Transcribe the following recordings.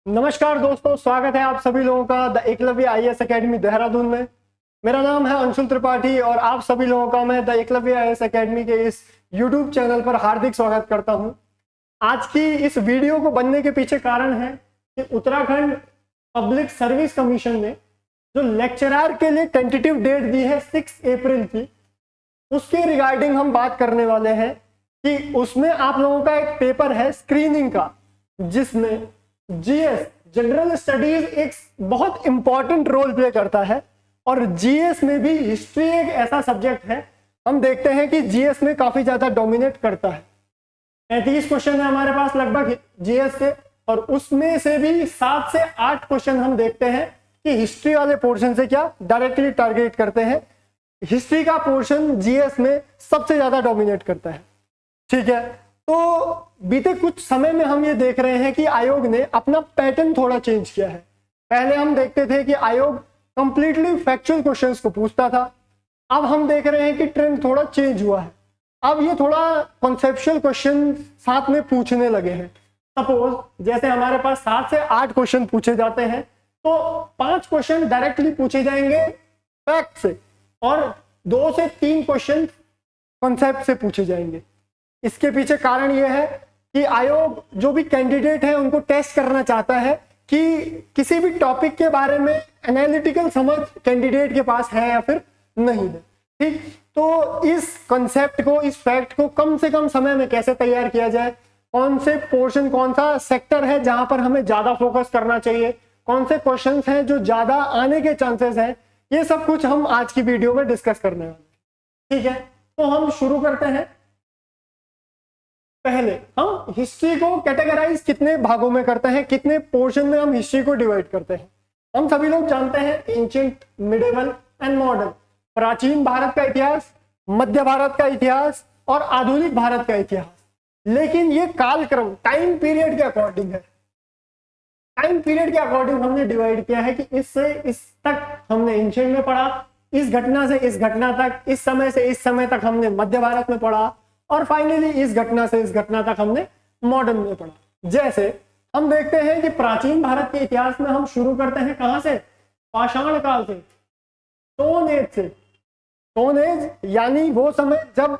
नमस्कार दोस्तों, स्वागत है आप सभी लोगों का the Eklavya IAS academy Dehradun में। मेरा नाम है अंशुल त्रिपाठी और आप सभी लोगों का मैं द एकलव्य आईएएस एकेडमी के इस यूट्यूब चैनल पर हार्दिक स्वागत करता हूं। आज की इस वीडियो को बनने के पीछे कारण है कि उत्तराखंड पब्लिक सर्विस कमीशन ने जो लेक्चरर के लिए टेंटेटिव डेट दी है 6 अप्रैल की, उसके रिगार्डिंग हम बात करने वाले हैं कि उसमें आप लोगों का एक पेपर है स्क्रीनिंग का, जिसमें जीएस जनरल स्टडीज एक बहुत इंपॉर्टेंट रोल प्ले करता है। और जीएस में भी हिस्ट्री एक ऐसा सब्जेक्ट है, हम देखते हैं कि जीएस में काफी ज्यादा डोमिनेट करता है। 35 क्वेश्चन है हमारे पास लगभग जीएस के, और उसमें से भी 7 से 8 क्वेश्चन हम देखते हैं कि हिस्ट्री वाले पोर्शन से क्या डायरेक्टली टारगेट करते हैं। हिस्ट्री का पोर्शन जीएस में सबसे ज्यादा डोमिनेट करता है। ठीक है, तो बीते कुछ समय में हम ये देख रहे हैं कि आयोग ने अपना पैटर्न थोड़ा चेंज किया है। पहले हम देखते थे कि आयोग कंप्लीटली फैक्चुअल क्वेश्चंस को पूछता था, अब हम देख रहे हैं कि ट्रेंड थोड़ा चेंज हुआ है। अब ये थोड़ा कॉन्सेप्चुअल क्वेश्चन साथ में पूछने लगे हैं। सपोज जैसे हमारे पास 7 से 8 क्वेश्चन पूछे जाते हैं, तो 5 क्वेश्चन डायरेक्टली पूछे जाएंगे फैक्ट से और 2 से 3 क्वेश्चन कॉन्सेप्ट से पूछे जाएंगे। इसके पीछे कारण यह है कि आयोग जो भी कैंडिडेट है उनको टेस्ट करना चाहता है कि किसी भी टॉपिक के बारे में एनालिटिकल समझ कैंडिडेट के पास है या फिर नहीं है। ठीक, तो इस कॉन्सेप्ट को, इस फैक्ट को कम से कम समय में कैसे तैयार किया जाए, कौन से पोर्शन, कौन सा सेक्टर है जहां पर हमें ज्यादा फोकस करना चाहिए, कौन से क्वेश्चंस हैं जो ज्यादा आने के चांसेस हैं, ये सब कुछ हम आज की वीडियो में डिस्कस करने वाले हैं। ठीक है, तो हम शुरू करते हैं। पहले हम हिस्ट्री को कैटेगराइज कितने भागों में करते हैं, कितने पोर्शन में हम हिस्ट्री को डिवाइड करते हैं। हम सभी लोग जानते हैं एंशिएंट, मिडिवल एंड मॉडर्न, प्राचीन भारत का इतिहास, मध्य भारत का इतिहास और आधुनिक भारत का इतिहास। लेकिन ये कालक्रम टाइम पीरियड के अकॉर्डिंग है। टाइम पीरियड के अकॉर्डिंग हमने डिवाइड किया है कि इससे इस तक हमने एंशिएंट में पढ़ा, इस घटना से इस घटना तक, इस समय से इस समय तक हमने मध्य भारत में पढ़ा, और फाइनली इस घटना से इस घटना तक हमने मॉडर्न में पढ़ा। जैसे हम देखते हैं कि प्राचीन भारत के इतिहास में हम शुरू करते हैं कहां से? पाषाण काल से, स्टोन एज से। स्टोन एज यानी वो समय जब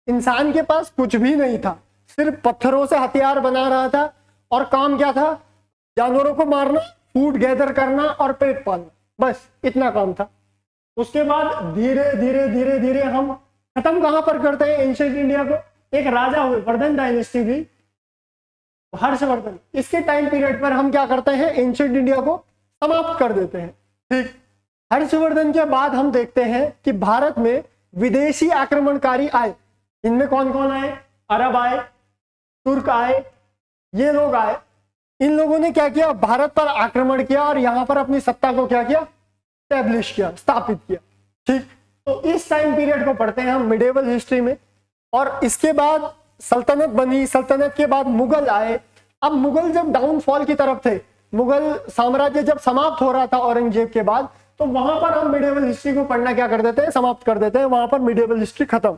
इंसान के पास कुछ भी नहीं था, सिर्फ पत्थरों से हथियार बना रहा था, और काम क्या था? जानवरों को मारना, फूड गैदर करना और पेट पालना, बस इतना काम था। उसके बाद धीरे धीरे धीरे धीरे हम खत्म कहां पर करते हैं एंशिएंट इंडिया को? एक राजा हुए, वर्धन डायनेस्टी भी, हर्षवर्धन, इसके टाइम पीरियड पर हम क्या करते हैं? एंशिएंट इंडिया को समाप्त कर देते हैं। ठीक, हर्षवर्धन के बाद हम देखते हैं कि भारत में विदेशी आक्रमणकारी आए। इनमें कौन कौन आए? अरब आए, तुर्क आए, ये लोग आए। इन लोगों ने क्या किया? भारत पर आक्रमण किया और यहां पर अपनी सत्ता को क्या किया? स्टैब्लिश किया, स्थापित किया। ठीक, तो इस टाइम पीरियड को पढ़ते हैं हम मिडिवल हिस्ट्री में। और इसके बाद सल्तनत बनी, सल्तनत के बाद मुगल आए। अब मुगल जब डाउनफॉल की तरफ थे, मुगल साम्राज्य जब समाप्त हो रहा था औरंगजेब के बाद, तो वहां पर हम मिडिवल हिस्ट्री को पढ़ना क्या कर देते हैं? समाप्त कर देते हैं, वहां पर मिडिवल हिस्ट्री खत्म।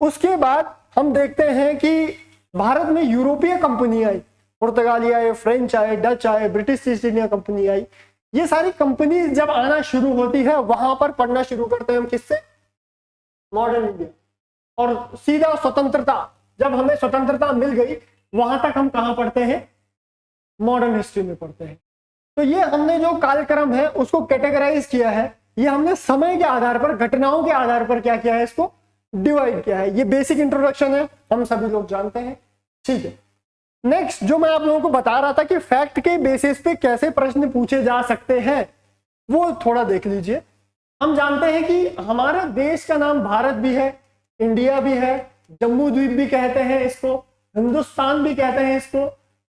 उसके बाद हम देखते हैं कि भारत में यूरोपीय कंपनी आई, पुर्तगाली आए, फ्रेंच आए, डच आए, ब्रिटिश ईस्ट इंडिया कंपनी आई। ये सारी कंपनी जब आना शुरू होती है, वहां पर पढ़ना शुरू करते हैं हम किससे? Modern India. और सीधा स्वतंत्रता, जब हमें स्वतंत्रता मिल गई, वहां तक हम कहां पढ़ते हैं? मॉडर्न हिस्ट्री में पढ़ते हैं। तो ये हमने जो कालक्रम है उसको कैटेगराइज किया है। ये हमने समय के आधार पर, घटनाओं के आधार पर क्या किया है? इसको डिवाइड किया है। ये बेसिक इंट्रोडक्शन है, हम सभी लोग जानते हैं। ठीक है, नेक्स्ट जो मैं आप लोगों को बता रहा था कि फैक्ट के बेसिस पे कैसे प्रश्न पूछे जा सकते हैं, वो थोड़ा देख लीजिए। हम जानते हैं कि हमारे देश का नाम भारत भी है, इंडिया भी है, जम्मू द्वीप भी कहते हैं इसको, हिंदुस्तान भी कहते हैं इसको।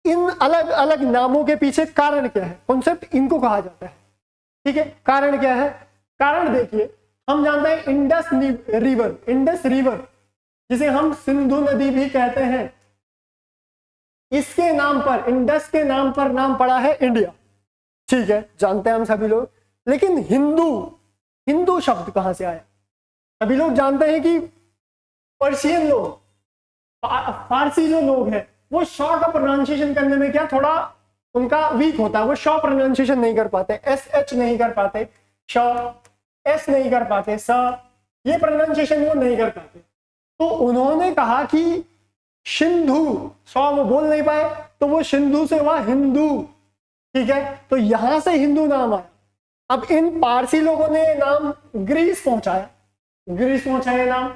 इन अलग अलग नामों के पीछे कारण क्या है? कॉन्सेप्ट इनको कहा जाता है। ठीक है, कारण क्या है? कारण देखिए, हम जानते हैं इंडस रिवर, इंडस रिवर जिसे हम सिंधु नदी भी कहते हैं, इसके नाम पर, इंडस के नाम पर नाम पड़ा है इंडिया। ठीक है, जानते हैं हम सभी लोग। लेकिन हिंदू, हिंदू शब्द कहां से आया? सभी लोग जानते हैं कि पर्शियन लोग, फारसी जो लोग हैं, वो शॉर्ट का प्रोनाउंसिएशन करने में क्या थोड़ा उनका वीक होता है, वो श प्रोनाउंसिएशन नहीं कर पाते, एस एच नहीं कर पाते, श एस नहीं कर पाते, स ये प्रोनाउंसिएशन वो नहीं कर पाते। तो उन्होंने कहा कि सिंधु, सौ वो बोल नहीं पाए तो वो सिंधु से हुआ हिंदू, ठीक है, तो यहां से हिंदू नाम आया। अब इन पारसी लोगों ने नाम ग्रीस पहुंचाया, ग्रीस पहुंचाया नाम,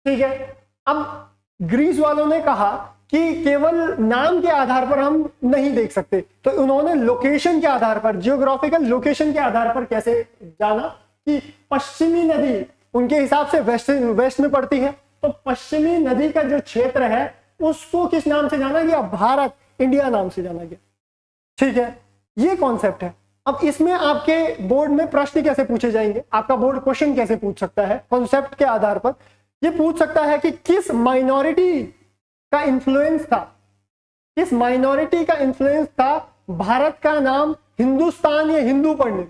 ठीक है। अब ग्रीस वालों ने कहा कि केवल नाम के आधार पर हम नहीं देख सकते, तो उन्होंने लोकेशन के आधार पर, जियोग्राफिकल लोकेशन के आधार पर कैसे जाना कि पश्चिमी नदी उनके हिसाब से वेस्ट में पड़ती है, तो पश्चिमी नदी का जो क्षेत्र है उसको किस नाम से जाना गया, भारत, इंडिया नाम से जाना गया, ठीक है। ये कॉन्सेप्ट है। अब इसमें आपके बोर्ड में प्रश्न कैसे पूछे जाएंगे, आपका बोर्ड क्वेश्चन कैसे पूछ सकता है कॉन्सेप्ट के आधार पर, ये पूछ सकता है कि किस माइनॉरिटी का इन्फ्लुएंस था, किस माइनॉरिटी का इन्फ्लुएंस था भारत का नाम हिंदुस्तान या हिंदू पढ़ने।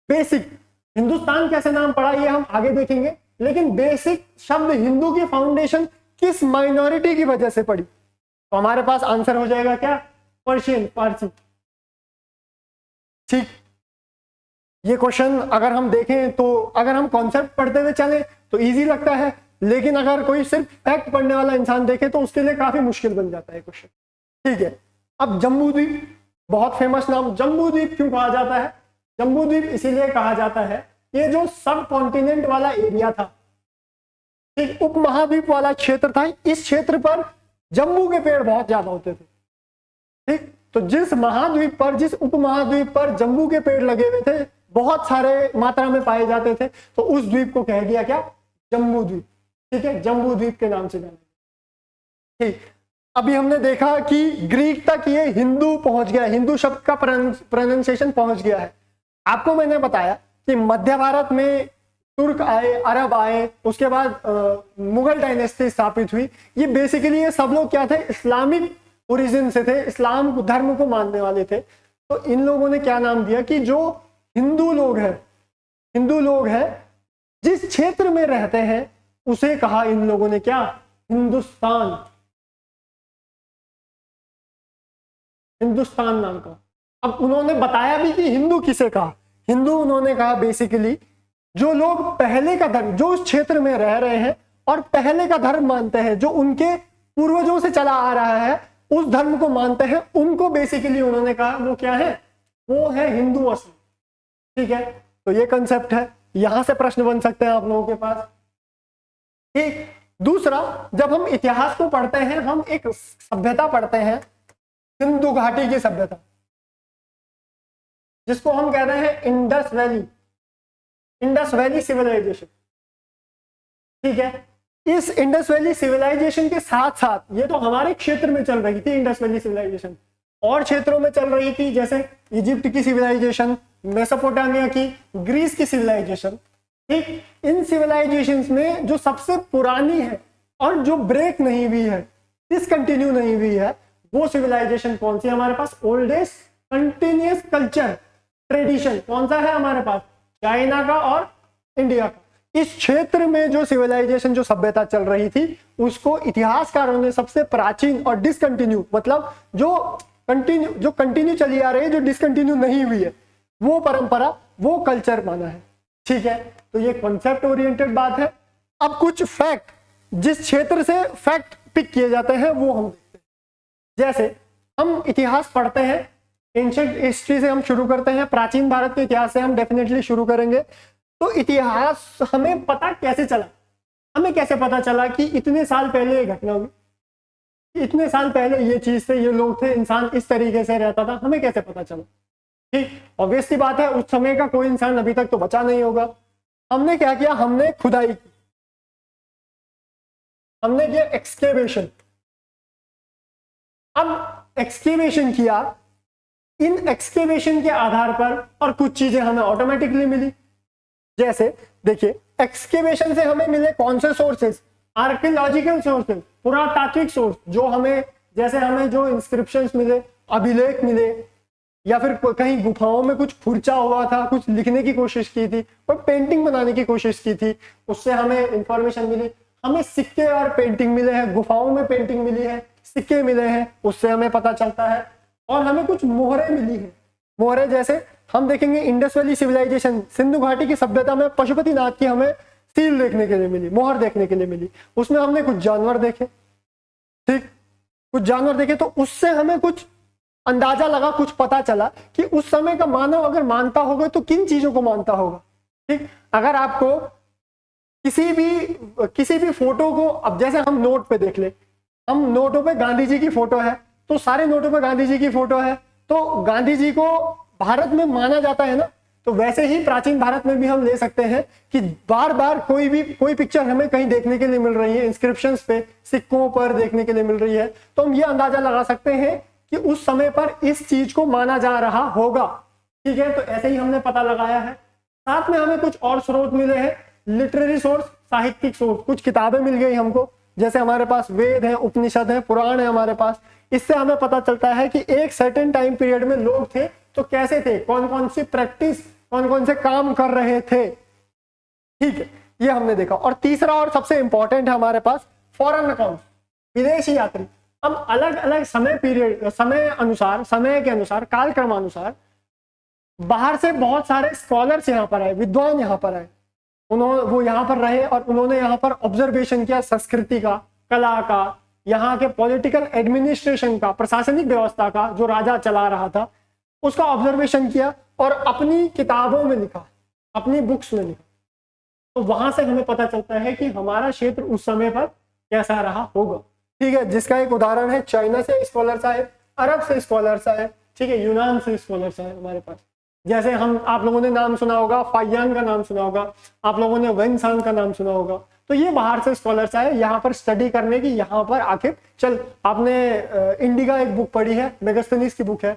बेसिक हिंदुस्तान कैसे नाम पड़ा ये हम आगे देखेंगे, लेकिन बेसिक शब्द हिंदू की फाउंडेशन किस माइनॉरिटी की वजह से पड़ी, तो हमारे पास आंसर हो जाएगा क्या, पर्शियन, पारसी, ठीक। ये क्वेश्चन अगर हम देखें तो अगर हम कॉन्सेप्ट पढ़ते हुए चले तो इजी लगता है, लेकिन अगर कोई सिर्फ फैक्ट पढ़ने वाला इंसान देखे तो उसके लिए काफी मुश्किल बन जाता है क्वेश्चन, ठीक है। अब जम्बू द्वीप, बहुत फेमस नाम, जम्बू द्वीप क्यों कहा जाता है, जम्बू द्वीप इसीलिए कहा जाता है, ये जो सब कॉन्टिनेंट वाला एरिया था, एक उपमहाद्वीप वाला क्षेत्र था, इस क्षेत्र पर जम्बू के पेड़ बहुत ज्यादा होते थे, ठीक। तो जिस महाद्वीप पर, जिस उपमहाद्वीप पर जम्बू के पेड़ लगे हुए थे, बहुत सारे मात्रा में पाए जाते थे, तो उस द्वीप को कह दिया क्या, जम्बू द्वीप, ठीक है, जम्बू द्वीप के नाम से जाना, ठीक। अभी हमने देखा कि ग्रीक तक ये हिंदू पहुंच गया, हिंदू शब्द का प्रोनाउंसिएशन पहुंच गया है। आपको मैंने बताया कि मध्य भारत में तुर्क आए, अरब आए, उसके बाद मुगल डायनेस्टी स्थापित हुई। ये बेसिकली ये सब लोग क्या थे, इस्लामिक ओरिजिन से थे, इस्लाम धर्म को मानने वाले थे। तो इन लोगों ने क्या नाम दिया कि जो हिंदू लोग हैं, हिंदू लोग हैं जिस क्षेत्र में रहते हैं उसे कहा इन लोगों ने क्या, हिंदुस्तान, हिंदुस्तान नाम का। अब उन्होंने बताया भी कि हिंदू किसे कहा, हिंदू उन्होंने कहा बेसिकली जो लोग पहले का धर्म, जो उस क्षेत्र में रह रहे हैं और पहले का धर्म मानते हैं, जो उनके पूर्वजों से चला आ रहा है, उस धर्म को मानते हैं, उनको बेसिकली उन्होंने कहा वो क्या है, वो है हिंदू असली, ठीक है। तो ये कंसेप्ट है, यहां से प्रश्न बन सकते हैं आप लोगों के पास, ठीक। दूसरा, जब हम इतिहास को पढ़ते हैं, हम एक सभ्यता पढ़ते हैं, सिंधु घाटी की सभ्यता, जिसको हम कहते हैं Indus valley, Indus valley civilisation, ठीक है। इस इंडस वैली सिविलाइजेशन के साथ साथ, ये तो हमारे क्षेत्र में चल रही थी इंडस वैली सिविलाइजेशन, और क्षेत्रों में चल रही थी, जैसे इजिप्ट की सिविलाइजेशन, मेसोपोटामिया की, ग्रीस की सिविलाइजेशन, ठीक। इन सिविलाइजेशंस में जो सबसे पुरानी है और जो ब्रेक नहीं हुई है, डिसकंटिन्यू नहीं हुई है, वो सिविलाइजेशन कौन सी है हमारे पास, ओल्डेस्ट कंटिन्यूअस कल्चर ट्रेडिशन कौन सा है हमारे पास, चाइना का और इंडिया का। इस क्षेत्र में जो सिविलाइजेशन, जो सभ्यता चल रही थी, उसको इतिहासकारों ने सबसे प्राचीन और डिसकंटिन्यू, मतलब जो कंटिन्यू चली आ रही है, जो डिसकंटिन्यू नहीं हुई है, वो परंपरा, वो कल्चर माना है, ठीक है। तो ये कॉन्सेप्ट ओरिएंटेड बात है। अब कुछ फैक्ट, जिस क्षेत्र से फैक्ट पिक किए जाते हैं वो हम देखते हैं। जैसे हम इतिहास पढ़ते हैं, एंशिएंट हिस्ट्री से हम शुरू करते हैं, प्राचीन भारत के इतिहास से हम डेफिनेटली शुरू करेंगे। तो इतिहास हमें पता कैसे चला, हमें कैसे पता चला कि इतने साल पहले ये घटना हुई, इतने साल पहले ये चीज थे, ये लोग थे, इंसान इस तरीके से रहता था, हमें कैसे पता चला, ठीक। ऑब्वियस सी बात है, उस समय का कोई इंसान अभी तक तो बचा नहीं होगा। हमने क्या किया, हमने खुदाई की, हमने किया एक्सकेवेशन। अब एक्सकेवेशन किया, इन एक्सकेवेशन के आधार पर और कुछ चीजें हमें ऑटोमेटिकली मिली। जैसे देखिए, एक्सकेवेशन से हमें मिले कौन से सोर्सेस, आर्कियोलॉजिकल सोर्सेस, पुरातात्विक सोर्स, जो हमें, जैसे हमें जो इंस्क्रिप्शंस मिले, अभिलेख मिले, या फिर कहीं गुफाओं में कुछ फुर्चा हुआ था, कुछ लिखने की कोशिश की थी, कोई पेंटिंग बनाने की कोशिश की थी, उससे हमें इंफॉर्मेशन मिली। हमें सिक्के और पेंटिंग मिले हैं, गुफाओं में पेंटिंग मिली है, सिक्के मिले हैं, उससे हमें पता चलता है। और हमें कुछ मोहरें मिली है। मोहरें जैसे हम देखेंगे इंडस वैली सिविलाइजेशन, सिंधु घाटी की सभ्यता में पशुपतिनाथ की हमें सील देखने के लिए मिली, मोहर देखने के लिए मिली। उसमें हमने कुछ जानवर देखे, ठीक, कुछ जानवर देखे, तो उससे हमें कुछ अंदाजा लगा, कुछ पता चला कि उस समय का मानव अगर मानता होगा तो किन चीजों को मानता होगा। ठीक, अगर आपको किसी भी फोटो को, अब जैसे हम नोट पे देख ले, हम नोटों पे गांधी जी की फोटो है, तो सारे नोटों पे गांधी जी की फोटो है, तो गांधी जी को भारत में माना जाता है ना। तो वैसे ही प्राचीन भारत में भी हम ले सकते हैं कि बार बार कोई पिक्चर हमें कहीं देखने के लिए मिल रही है, इंस्क्रिप्शंस पे, सिक्कों पर देखने के लिए मिल रही है, तो हम ये अंदाजा लगा सकते हैं कि उस समय पर इस चीज को माना जा रहा होगा। ठीक है, तो ऐसे ही हमने पता लगाया है। साथ में हमें कुछ और स्रोत मिले हैं, लिटरेरी सोर्स, साहित्यिक सोर्स, कुछ किताबें मिल गई हमको, जैसे हमारे पास वेद है, उपनिषद है, पुराण है हमारे पास। इससे हमें पता चलता है कि एक सर्टेन टाइम पीरियड में लोग थे तो कैसे थे, कौन कौन सी प्रैक्टिस, कौन कौन से काम कर रहे थे। ठीक है, ये हमने देखा। और तीसरा और सबसे इंपॉर्टेंट है हमारे पास फॉरेन अकाउंट, विदेशी यात्री। अब अलग अलग समय पीरियड, समय के अनुसार, कालक्रमानुसार बाहर से बहुत सारे स्कॉलर्स यहाँ पर आए, विद्वान यहाँ पर आए, वो यहाँ पर रहे और उन्होंने यहाँ पर ऑब्जर्वेशन किया संस्कृति का, कला का, यहाँ के पॉलिटिकल एडमिनिस्ट्रेशन का, प्रशासनिक व्यवस्था का, जो राजा चला रहा था उसका ऑब्जर्वेशन किया और अपनी किताबों में लिखा, अपनी बुक्स में लिखा। तो वहां से हमें पता चलता है कि हमारा क्षेत्र उस समय पर कैसा रहा होगा। ठीक है, जिसका एक उदाहरण है, चाइना से स्कॉलर्स आए, अरब से स्कॉलर्स आए, ठीक है, यूनान से स्कॉलर्स आए हमारे पास। जैसे आप लोगों ने नाम सुना होगा, फाइयान का नाम सुना होगा, आप लोगों ने वेनसांग का नाम सुना होगा। तो ये बाहर से स्कॉलर्स आए यहाँ पर स्टडी करने की, यहाँ पर आखिर आपने इंडिका एक बुक पढ़ी है, मेगास्थनीज की बुक है,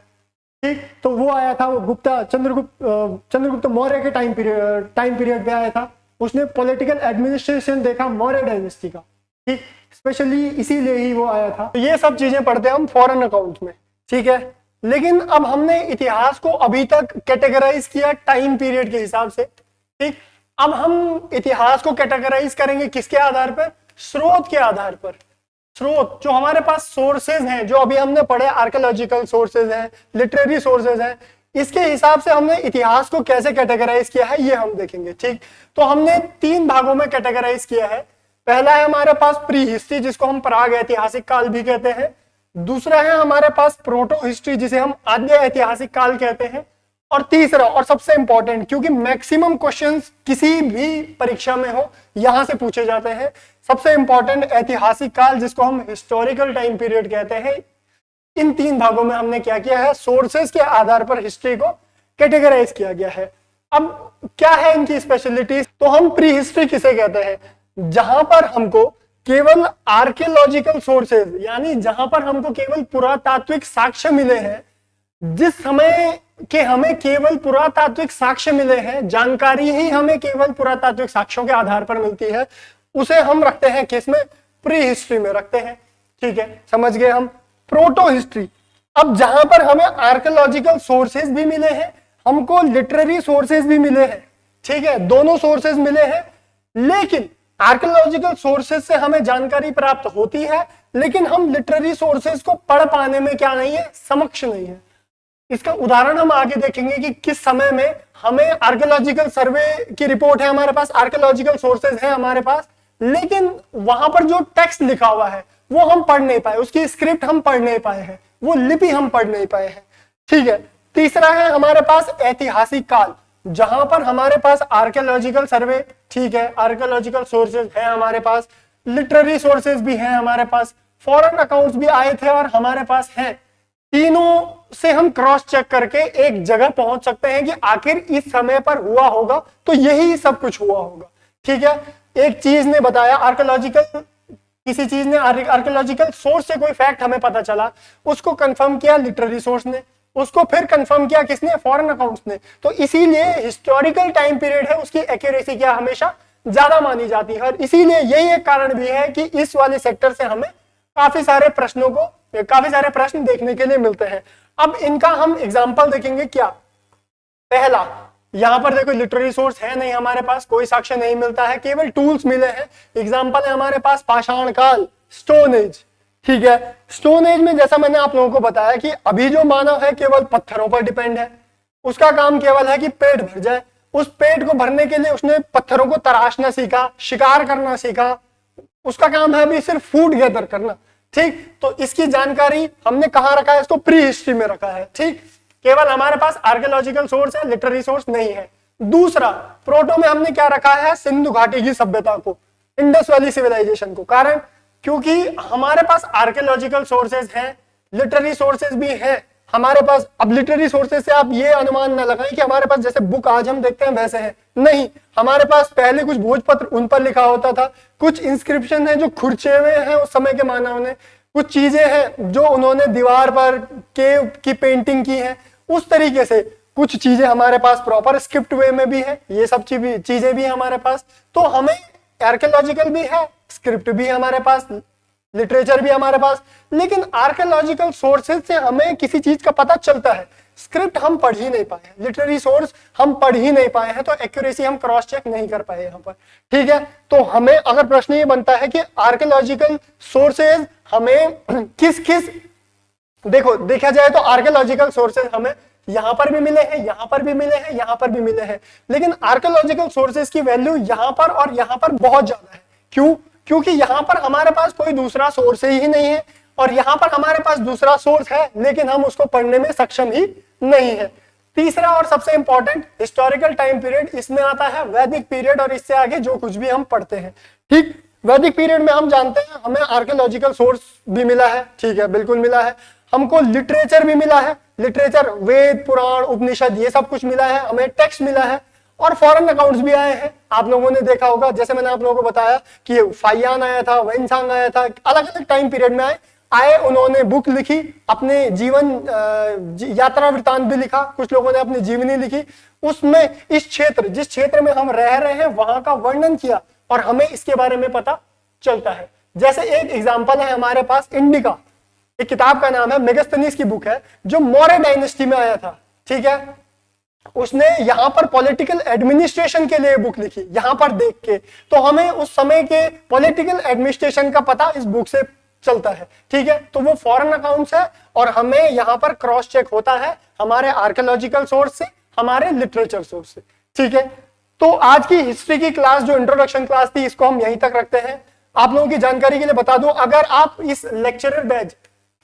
ठीक, तो वो आया था, वो चंद्रगुप्त मौर्य के टाइम पीरियड पे आया था। उसने पॉलिटिकल एडमिनिस्ट्रेशन देखा मौर्य डायनेस्टी का, ठीक, स्पेशली इसीलिए ही वो आया था। तो ये सब चीजें पढ़ते हैं हम फॉरेन अकाउंट में। ठीक है, लेकिन अब हमने इतिहास को अभी तक कैटेगराइज किया टाइम पीरियड के हिसाब से। ठीक, अब हम इतिहास को कैटेगराइज करेंगे किसके आधार पर? स्रोत के आधार पर। स्रोत जो हमारे पास सोर्सेज हैं, जो अभी हमने पढ़े, आर्कियोलॉजिकल सोर्सेज हैं, लिटरेरी सोर्सेज हैं, इसके हिसाब से हमने इतिहास को कैसे कैटेगराइज किया है ये हम देखेंगे। ठीक, तो हमने 3 भागों में कैटेगराइज किया है। पहला है हमारे पास प्री हिस्ट्री, जिसको हम प्राग ऐतिहासिक काल भी कहते हैं। दूसरा है हमारे पास प्रोटो हिस्ट्री, जिसे हम आद्य ऐतिहासिक काल कहते हैं। और तीसरा और सबसे इंपॉर्टेंट, क्योंकि मैक्सिमम क्वेश्चंस किसी भी परीक्षा में हो यहां से पूछे जाते हैं, सबसे इंपॉर्टेंट ऐतिहासिक काल, जिसको हम हिस्टोरिकल टाइम पीरियड कहते हैं। इन 3 भागों में हमने क्या किया है, सोर्सेज के आधार पर हिस्ट्री को कैटेगराइज किया गया है। अब क्या है इनकी स्पेशलिटीज? तो हम प्री हिस्ट्री किसे कहते हैं? जहां पर हमको केवल आर्कियोलॉजिकल सोर्सेज, यानी जहां पर हमको केवल पुरातात्विक साक्ष्य मिले हैं, जिस समय के हमें केवल पुरातात्विक साक्ष्य मिले हैं, जानकारी ही हमें केवल पुरातात्विक साक्ष्यों के आधार पर मिलती है, उसे हम रखते हैं किसमें? प्री हिस्ट्री में रखते हैं। ठीक है, समझ गए हम। प्रोटो हिस्ट्री, अब जहां पर हमें आर्कियोलॉजिकल सोर्सेज भी मिले हैं, हमको लिटरेरी सोर्सेज भी मिले हैं, ठीक है, दोनों सोर्सेज मिले हैं, लेकिन आर्कियोलॉजिकल सोर्सेज से हमें जानकारी प्राप्त होती है, लेकिन हम लिटरेरी सोर्सेज को पढ़ पाने में क्या नहीं है, समक्ष नहीं है। इसका उदाहरण हम आगे देखेंगे कि किस समय में हमें आर्कियोलॉजिकल सर्वे की रिपोर्ट है हमारे पास, आर्कियोलॉजिकल सोर्सेज है हमारे पास, लेकिन वहां पर जो टेक्स्ट लिखा हुआ है वो हम पढ़ नहीं पाए, उसकी स्क्रिप्ट हम पढ़ नहीं पाए हैं, वो लिपि हम पढ़ नहीं पाए हैं। ठीक है, तीसरा है हमारे पास ऐतिहासिक काल, जहां पर हमारे पास आर्कियोलॉजिकल सर्वे, ठीक है, आर्कियोलॉजिकल सोर्सेज है हमारे पास, लिटरेरी सोर्सेज भी है हमारे पास, फॉरेन अकाउंट्स भी आए थे और हमारे पास हैं। तीनों से हम क्रॉस चेक करके एक जगह पहुंच सकते हैं कि आखिर इस समय पर हुआ होगा तो यही सब कुछ हुआ होगा। ठीक है, एक चीज ने बताया, आर्कियोलॉजिकल, किसी चीज ने आर्कियोलॉजिकल सोर्स से कोई फैक्ट हमें पता चला, उसको कंफर्म किया लिटरेरी सोर्स ने, उसको फिर कंफर्म किया किसने? फॉरेन अकाउंट्स ने। तो इसीलिए हिस्टोरिकल टाइम पीरियड है, उसकी एक्यूरेसी क्या हमेशा ज्यादा मानी जाती है, और इसीलिए यही एक कारण भी है कि इस वाले सेक्टर से हमें काफी सारे प्रश्न देखने के लिए मिलते हैं। अब इनका हम एग्जाम्पल देखेंगे। क्या? पहला, यहां पर देखो लिटरेरी सोर्स है नहीं हमारे पास, कोई साक्ष्य नहीं मिलता है, केवल टूल्स मिले हैं। एग्जाम्पल है हमारे पास पाषाण काल, स्टोन एज, ठीक है। स्टोन एज में जैसा मैंने आप लोगों को बताया कि अभी जो मानव है केवल पत्थरों पर डिपेंड है, उसका काम केवल है कि पेट भर जाए। उस पेट को भरने के लिए उसने पत्थरों को तराशना सीखा, शिकार करना सीखा, उसका काम है अभी सिर्फ फूड गैदर करना। ठीक, तो इसकी जानकारी हमने कहाँ रखा है, इसको प्री हिस्ट्री में रखा है। ठीक, केवल हमारे पास आर्कियोलॉजिकल सोर्स है, लिटरेरी सोर्स नहीं है। दूसरा, प्रोटो में हमने क्या रखा है, सिंधु घाटी की सभ्यता को, इंडस वैली सिविलाइजेशन को। कारण क्योंकि हमारे पास आर्कियोलॉजिकल सोर्सेज हैं, लिटरेरी सोर्सेज भी हैं हमारे पास। अब लिटरेरी सोर्सेज से आप ये अनुमान ना लगाएं कि हमारे पास जैसे बुक आज हम देखते हैं वैसे है, नहीं। हमारे पास पहले कुछ भोजपत्र उन पर लिखा होता था, कुछ इंस्क्रिप्शन है जो खुरचे हुए हैं उस समय के मानव ने, कुछ चीजें हैं जो उन्होंने दीवार पर केव की पेंटिंग की है, उस तरीके से कुछ चीजें हमारे पास प्रॉपर स्क्रिप्ट वे में भी है, ये सब चीजें भी हमारे पास। तो हमें आर्कियोलॉजिकल भी है, स्क्रिप्ट भी हमारे पास, लिटरेचर भी हमारे पास। लेकिन आर्कियोलॉजिकल सोर्सेज से हमें किसी चीज का पता चलता है, स्क्रिप्ट हम पढ़ ही नहीं पाए, लिटरेरी सोर्स हम पढ़ ही नहीं पाए हैं, तो एक्यूरेसी हम क्रॉस चेक नहीं कर पाए यहाँ पर। ठीक है, तो हमें अगर प्रश्न ये बनता है कि आर्कियोलॉजिकल सोर्सेज हमें किस किस, देखो देखा जाए तो आर्कियोलॉजिकल सोर्सेज हमें यहां पर भी मिले हैं, यहां पर भी मिले हैं, यहां पर भी मिले हैं, लेकिन आर्कियोलॉजिकल सोर्सेज की वैल्यू यहां पर और यहां पर बहुत ज्यादा है। क्यों? क्योंकि यहां पर हमारे पास कोई दूसरा सोर्स ही नहीं है, और यहां पर हमारे पास दूसरा सोर्स है लेकिन हम उसको पढ़ने में सक्षम ही नहीं है। तीसरा और सबसे इंपॉर्टेंट हिस्टोरिकल टाइम पीरियड, इसमें आता है वैदिक पीरियड, और इससे आगे जो कुछ भी हम पढ़ते हैं। ठीक, वैदिक पीरियड में हम जानते हैं हमें आर्कियोलॉजिकल सोर्स भी मिला है, ठीक है, बिल्कुल मिला है। हमको लिटरेचर भी मिला है, लिटरेचर, वेद, पुराण, उपनिषद, ये सब कुछ मिला है, हमें टेक्स्ट मिला है, और फॉरेन अकाउंट्स भी आए हैं। आप लोगों ने देखा होगा, जैसे मैंने आप लोगों को बताया कि फाइयान आया था, वेंसांग आया था, अलग अलग टाइम पीरियड में आए, उन्होंने बुक लिखी, अपने जीवन यात्रा वृतांत भी लिखा, कुछ लोगों ने अपनी जीवनी लिखी, उसमें इस क्षेत्र, जिस क्षेत्र में हम रह रहे हैं वहां का वर्णन किया, और हमें इसके बारे में पता चलता है। जैसे एक एग्जाम्पल है हमारे पास इंडिका, एक किताब का नाम है, मेगास्थनीज की बुक है, जो मौर्य डायनेस्टी में आया था। ठीक है, उसने यहां पर पॉलिटिकल एडमिनिस्ट्रेशन के लिए बुक लिखी, यहां पर देख के, तो हमें उस समय के पॉलिटिकल एडमिनिस्ट्रेशन का पता इस बुक से चलता है। ठीक है, तो वो फॉरेन अकाउंट्स है, और हमें यहां पर क्रॉस चेक होता है हमारे आर्कियोलॉजिकल सोर्स से, हमारे लिटरेचर सोर्स से। ठीक है, तो आज की हिस्ट्री की क्लास, जो इंट्रोडक्शन क्लास थी, इसको हम यहीं तक रखते हैं। आप लोगों की जानकारी के लिए बता दूं, अगर आप इस लेक्चरर बैच,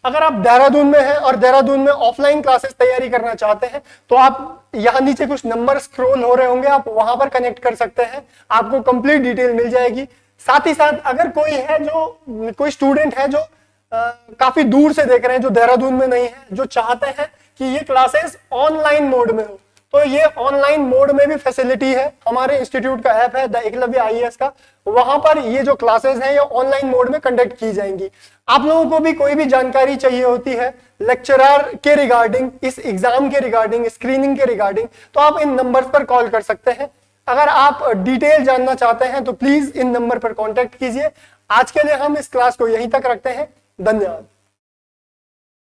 अगर आप देहरादून में हैं और देहरादून में ऑफलाइन क्लासेस तैयारी करना चाहते हैं, तो आप यहाँ नीचे कुछ नंबर स्क्रॉल हो रहे होंगे, आप वहां पर कनेक्ट कर सकते हैं, आपको कंप्लीट डिटेल मिल जाएगी। साथ ही साथ अगर कोई है, जो कोई स्टूडेंट है जो काफी दूर से देख रहे हैं, जो देहरादून में नहीं है, जो चाहते हैं कि ये क्लासेस ऑनलाइन मोड में हो, तो ये ऑनलाइन मोड में भी फैसिलिटी है। हमारे इंस्टीट्यूट का ऐप है द एकलव्य आईएएस का, वहां पर ये जो क्लासेस हैं ये ऑनलाइन मोड में कंडक्ट की जाएंगी। आप लोगों को भी कोई भी जानकारी चाहिए होती है लेक्चरर के रिगार्डिंग, इस एग्जाम के रिगार्डिंग, स्क्रीनिंग के रिगार्डिंग, तो आप इन नंबर्स पर कॉल कर सकते हैं। अगर आप डिटेल जानना चाहते हैं तो प्लीज इन नंबर पर कॉन्टेक्ट कीजिए। आज के लिए हम इस क्लास को यहीं तक रखते हैं। धन्यवाद।